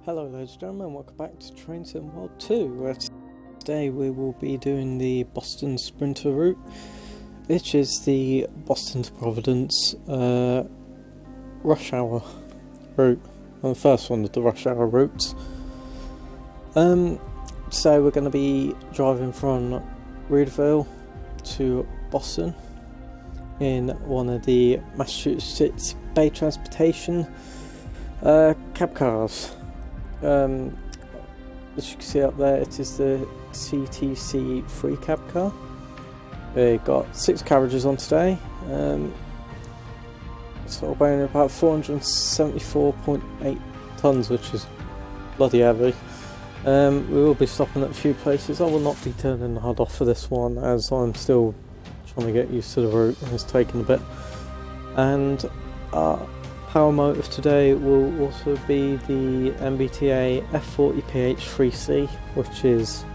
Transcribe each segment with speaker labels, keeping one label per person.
Speaker 1: Hello ladies and gentlemen, welcome back to Train Sim World 2, where today we will be doing the Boston Sprinter route, which is the Boston to Providence rush hour route, well, the first one of the rush hour routes. So we're going to be driving from Readville to Boston in one of the Massachusetts Bay Transportation cab cars. As you can see up there, it is the CTC3 cab car. We got 6 carriages on today, sort of weighing about 474.8 tonnes, which is bloody heavy. We will be stopping at a few places. I will not be turning the HUD off for this one, as I'm still trying to get used to the route and it's taking a bit. And power motive today will also be the MBTA F40PH3C, which is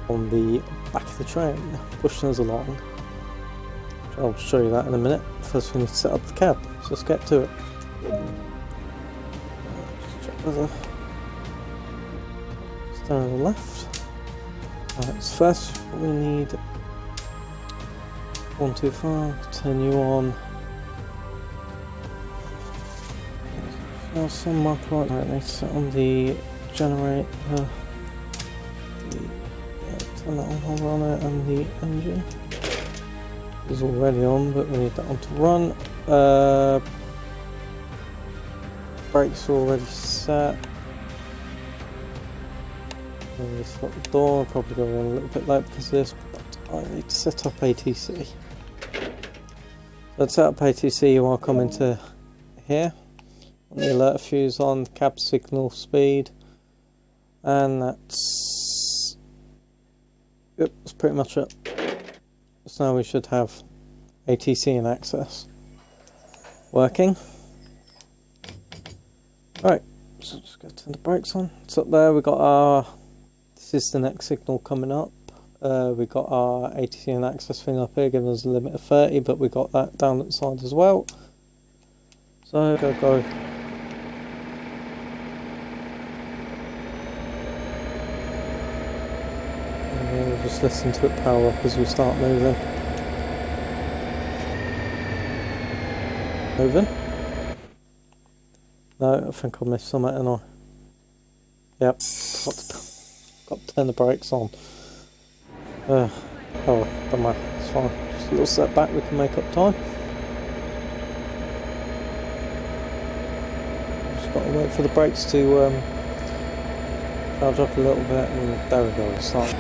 Speaker 1: on the back of the train, pushing us along. I'll show you that in a minute. First we need to set up the cab, so let's get to it. Just check whether it's down on the left. Alright, so first we need 125, turn you on. Now some mark right now, they set on the generator, turn that on, hold on it, and the engine is already on, but we need that on to run. Brakes are already set. Just lock the door. I'll probably go in a little bit late because of this, but I need to set up ATC. So let's set up ATC. You want to come into here. The alert fuse on, cab signal speed, and that's pretty much it. So now we should have ATC and access working. Alright, so just go turn the brakes on. It's up there, we got our, this is the next signal coming up. We got our ATC and access thing up here, giving us a limit of 30, but we got that down at the side as well. So go. We'll just listen to it power up as we start moving. Moving? No, I think I missed something, and yep, got to turn the brakes on. Oh, don't matter, it's fine. Just a little setback, we can make up time. Just got to wait for the brakes to charge up a little bit, and there we go, start.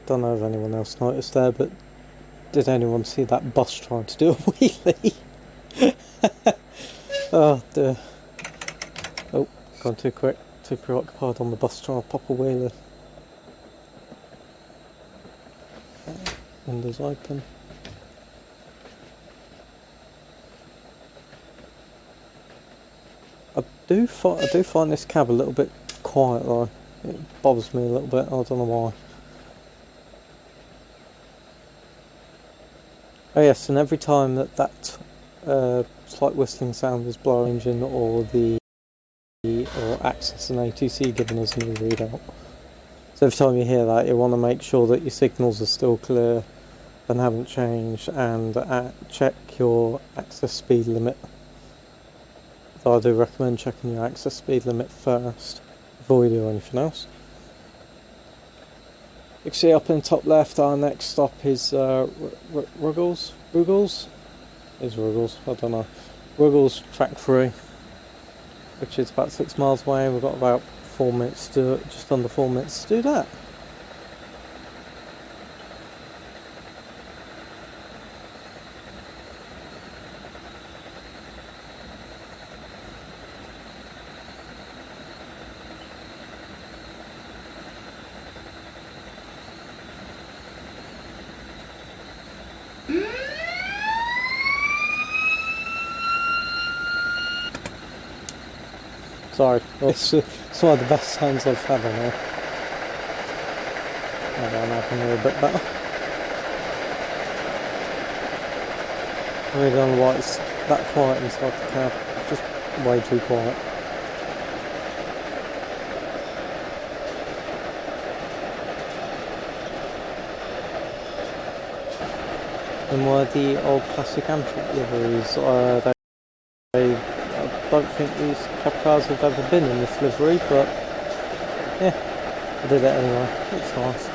Speaker 1: Don't know if anyone else noticed there, but did anyone see that bus trying to do a wheelie? Oh dear. Oh, gone too quick, too preoccupied on the bus trying to pop a wheelie. Windows open. I do find this cab a little bit quiet though. It bothers me a little bit, I don't know why. Oh yes, and every time that slight whistling sound is blowing engine or access and ATC giving us a new readout. So every time you hear that, you want to make sure that your signals are still clear and haven't changed, and check your access speed limit. So I do recommend checking your access speed limit first before you do anything else. You can see up in the top left, our next stop is Ruggles? Is Ruggles? I don't know. Ruggles track 3, which is about 6 miles away. We've got about 4 minutes to, just under 4 minutes to do that. Sorry, it's one of the best sounds I've had on here. Maybe I can hear a bit better. I really don't know why it's that quiet inside the cab. It's just way too quiet. And were the old classic Amtrak liveries, I don't think these cab cars have ever been in this livery, but yeah, I did it anyway. It's nice.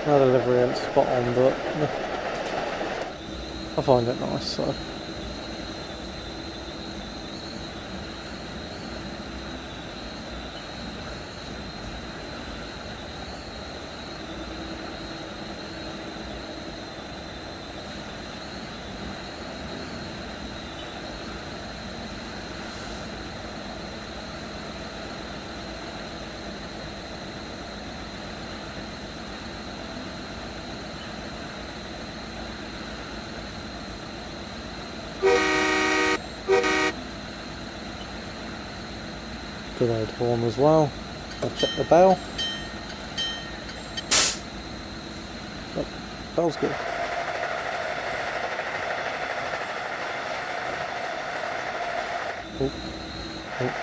Speaker 1: Another livery ain't spot on, but yeah, I find it nice, so. Good old horn as well. I'll check the bell. Oh, bell's good. Oh,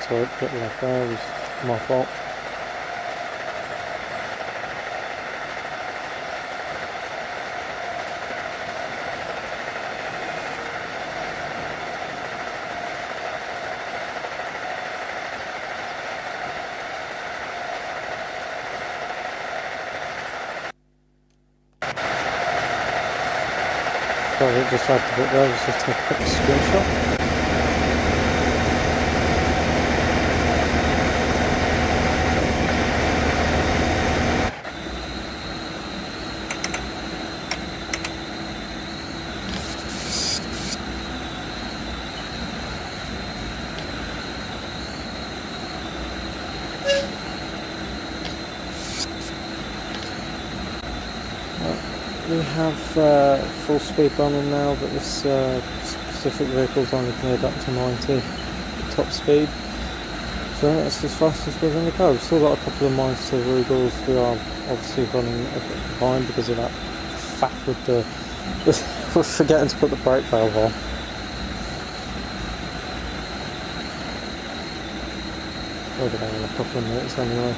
Speaker 1: sorry, put it like there, it was my fault. Sorry, just had to put there, just take a quick screenshot. We have full speed running now, but this specific vehicle's only cleared up to 90 top speed, so that's as fast as we're going to go. We've still got a couple of miles to Readville. We are obviously running a bit behind because of that faff with the we're forgetting to put the brake valve on. We'll be down in a couple of minutes anyway.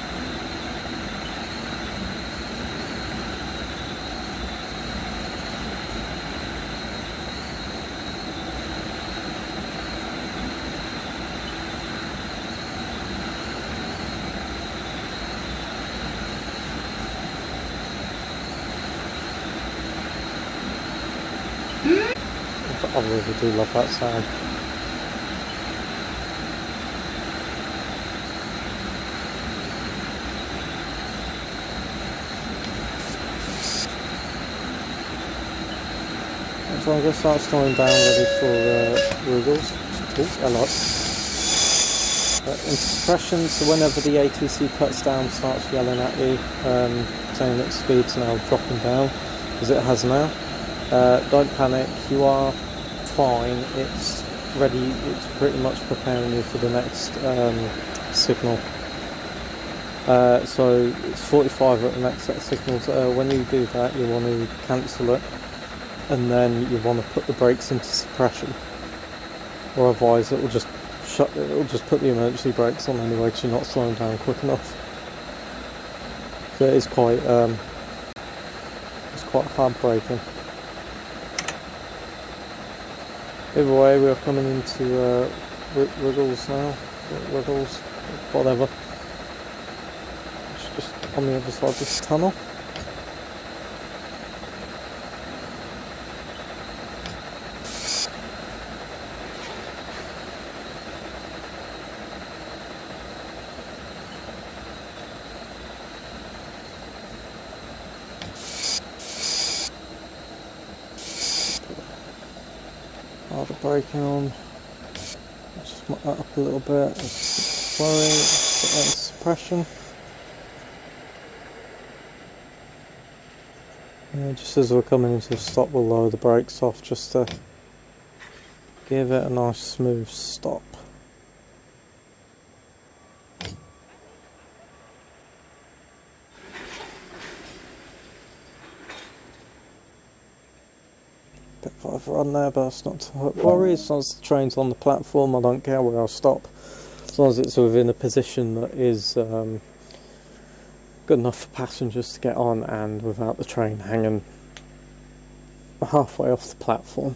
Speaker 1: I really do love that sound. So I'm going to start slowing down ready for Readville. Oh, hello. In suppression, so whenever the ATC cuts down, starts yelling at you, saying that speed's now dropping down, as it has now. Don't panic, you are fine, it's ready, it's pretty much preparing you for the next signal. So it's 45 at the next set of signals. When you do that, you want to cancel it, and then you want to put the brakes into suppression, or otherwise it will just put the emergency brakes on anyway because you're not slowing down quick enough. So it is quite hard braking. Either way, we are coming into Riggles now, Riggles, whatever. It's just on the other side of this tunnel. Harder braking on. Just muck that up a little bit. Slowing, put that into suppression. Yeah, just as we're coming into a stop, we'll lower the brakes off just to give it a nice smooth stop. bit further on there, but it's not to worry. As long as the train's on the platform, I don't care where I'll stop. As long as it's within a position that is good enough for passengers to get on and without the train hanging halfway off the platform.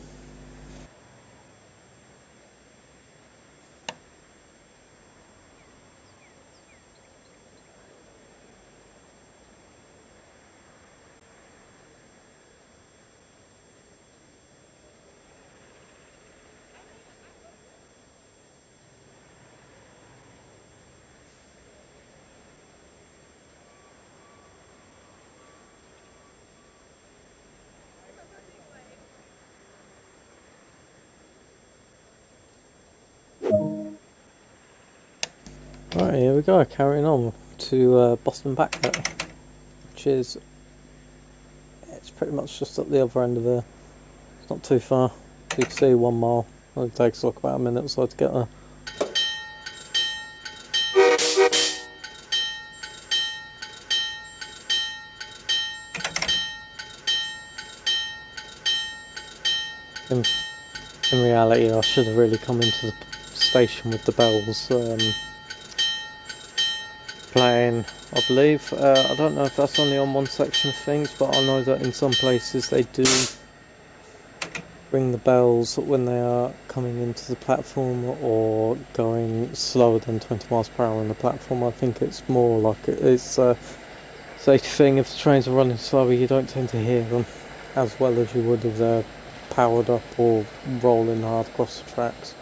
Speaker 1: Right, here we go, carrying on to Boston back there, which is, it's pretty much just at the other end of there. It's not too far. You can see 1 mile. It takes like about a minute or so to get there. In reality, I should have really come into the station with the bells playing, I believe. I don't know if that's only on one section of things, but I know that in some places they do ring the bells when they are coming into the platform or going slower than 20 miles per hour on the platform. I think it's more like it's a safety thing. If the trains are running slower, you don't tend to hear them as well as you would if they're powered up or rolling hard across the tracks.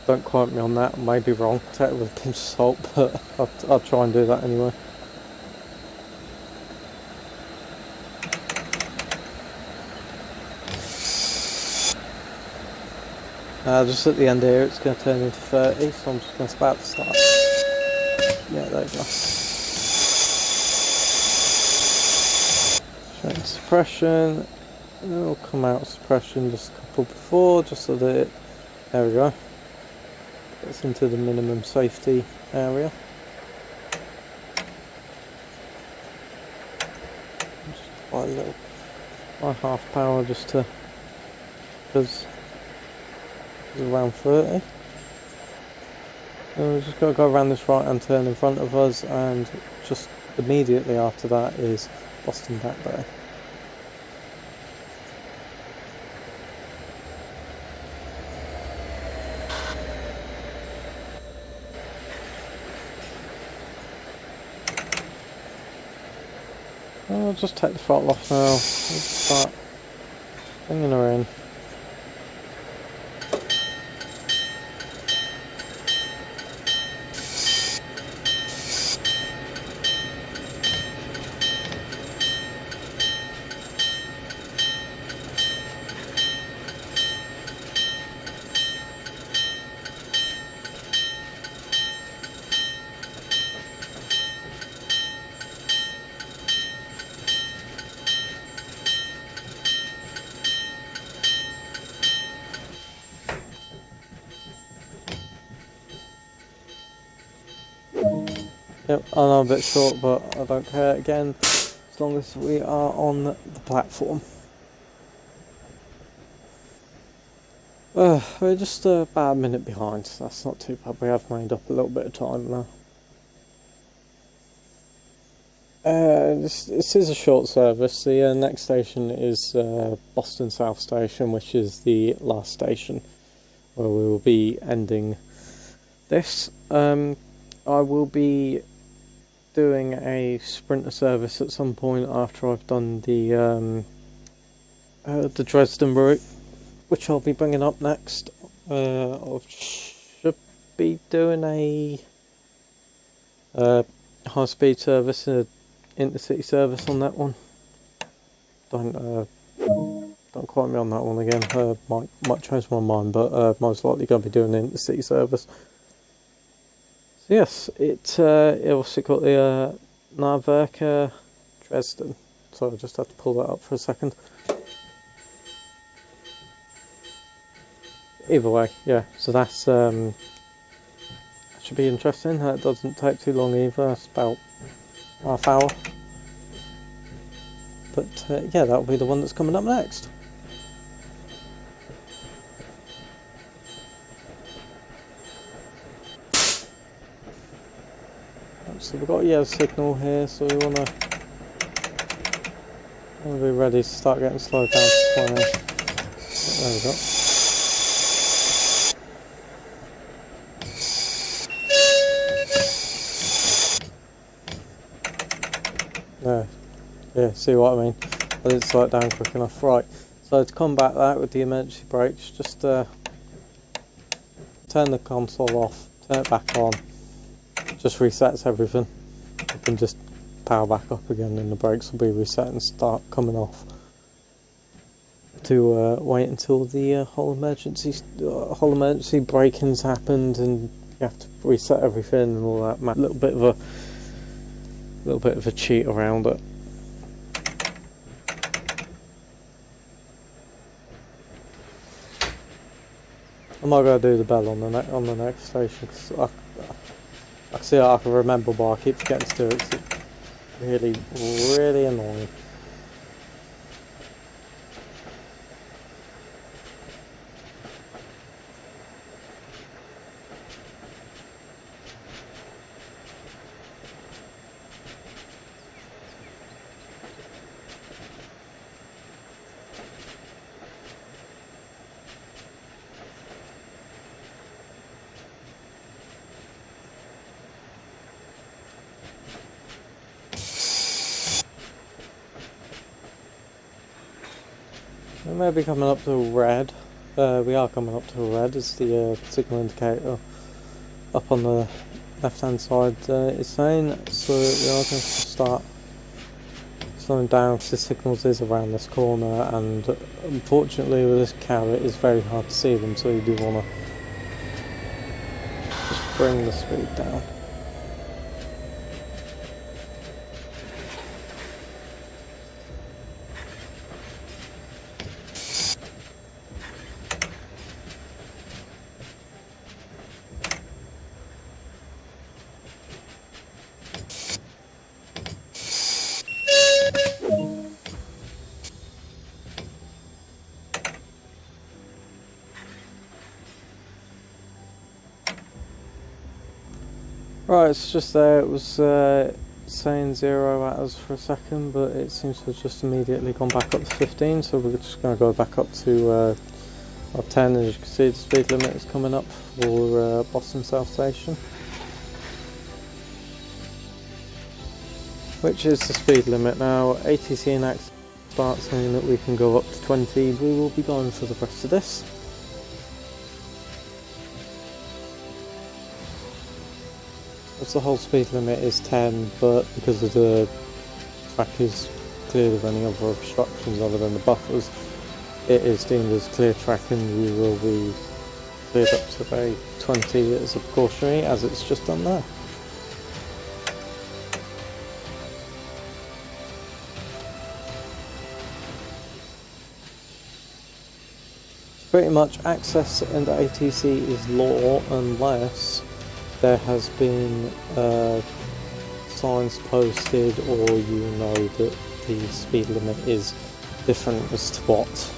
Speaker 1: Don't quote me on that, I may be wrong, take it with a pinch of salt, but I'll try and do that anyway. Just at the end here, it's going to turn into 30, so I'm just going to about to start. Yeah, there you go. Straight suppression. It'll come out of suppression just a couple before, just so that it, there we go, gets into the minimum safety area. Just apply a little, by half power just to, because it's around 30. And we've just got to go around this right hand turn in front of us, and just immediately after that is Boston Back Bay. I'll just take the throttle off now, we'll start bringing her in. Yep, I know I'm a bit short, but I don't care again, as long as we are on the platform. We're just about a minute behind, so that's not too bad. We have made up a little bit of time now. This is a short service. The next station is Boston South Station, which is the last station where we will be ending this. I will be doing a sprinter service at some point after I've done the Dresden route, which I'll be bringing up next. I should be doing a high-speed service, intercity service on that one. Don't quote me on that one again. Might change my mind, but most likely going to be doing an intercity service. So yes, it also got the Nahverke Dresden. So I just have to pull that up for a second. Either way, yeah. So that's that should be interesting. It doesn't take too long either. It's about half hour, But yeah, that'll be the one that's coming up next. So we've got a yellow signal here, so we want to be ready to start getting slowed down to 20. There we go. Yeah, see what I mean? I didn't slow it down quick enough. Right, so to combat that with the emergency brakes, just turn the console off, turn it back on, just resets everything. You can just power back up again and the brakes will be reset and start coming off. To wait until the whole emergency break-ins happened and you have to reset everything and all that. A little bit of a cheat around it. I'm not going to do the bell on the next station because I can remember, but I keep forgetting to do it. It's really annoying. We may be coming up to red. We are coming up to red as the signal indicator up on the left hand side is saying. So we are going to start slowing down because the signals is around this corner, and unfortunately with this car it is very hard to see them, so you do want to just bring the speed down. Right, it's just there, it was saying 0 at us for a second, but it seems to have just immediately gone back up to 15, so we're just going to go back up to 10. As you can see, the speed limit is coming up for Boston South Station, which is the speed limit. Now, ATC and ACT start saying that we can go up to 20, we will be going for the rest of this. As the whole speed limit is 10, but because of the track is cleared of any other obstructions other than the buffers, it is deemed as clear track and we will be cleared up to a 20 as a precautionary, as it's just done there. Pretty much access and ATC is law unless there has been signs posted or you know that the speed limit is different as to what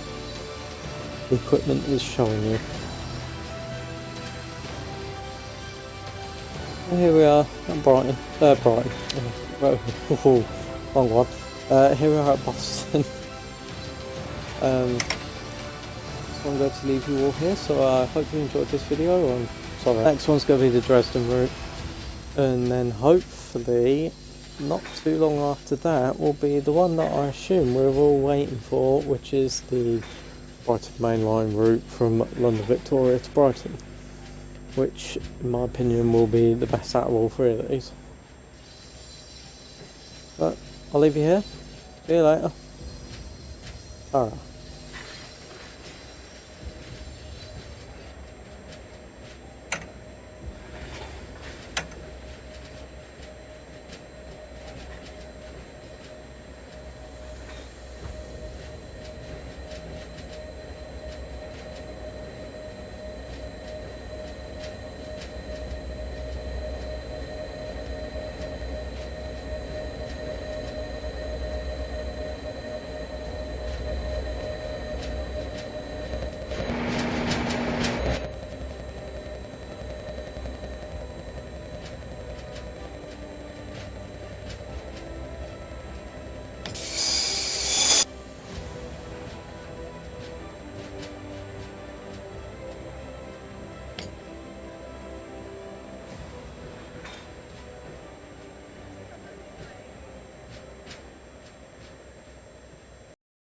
Speaker 1: the equipment is showing you. And here we are at Brighton. Wrong one. Here we are at Boston. So I'm going to leave you all here, so I hope you enjoyed this video. Sorry. Next one's going to be the Dresden route, and then hopefully not too long after that will be the one that I assume we're all waiting for, which is the Brighton Main Line route from London Victoria to Brighton, which in my opinion will be the best out of all three of these. But I'll leave you here, see you later. Alright.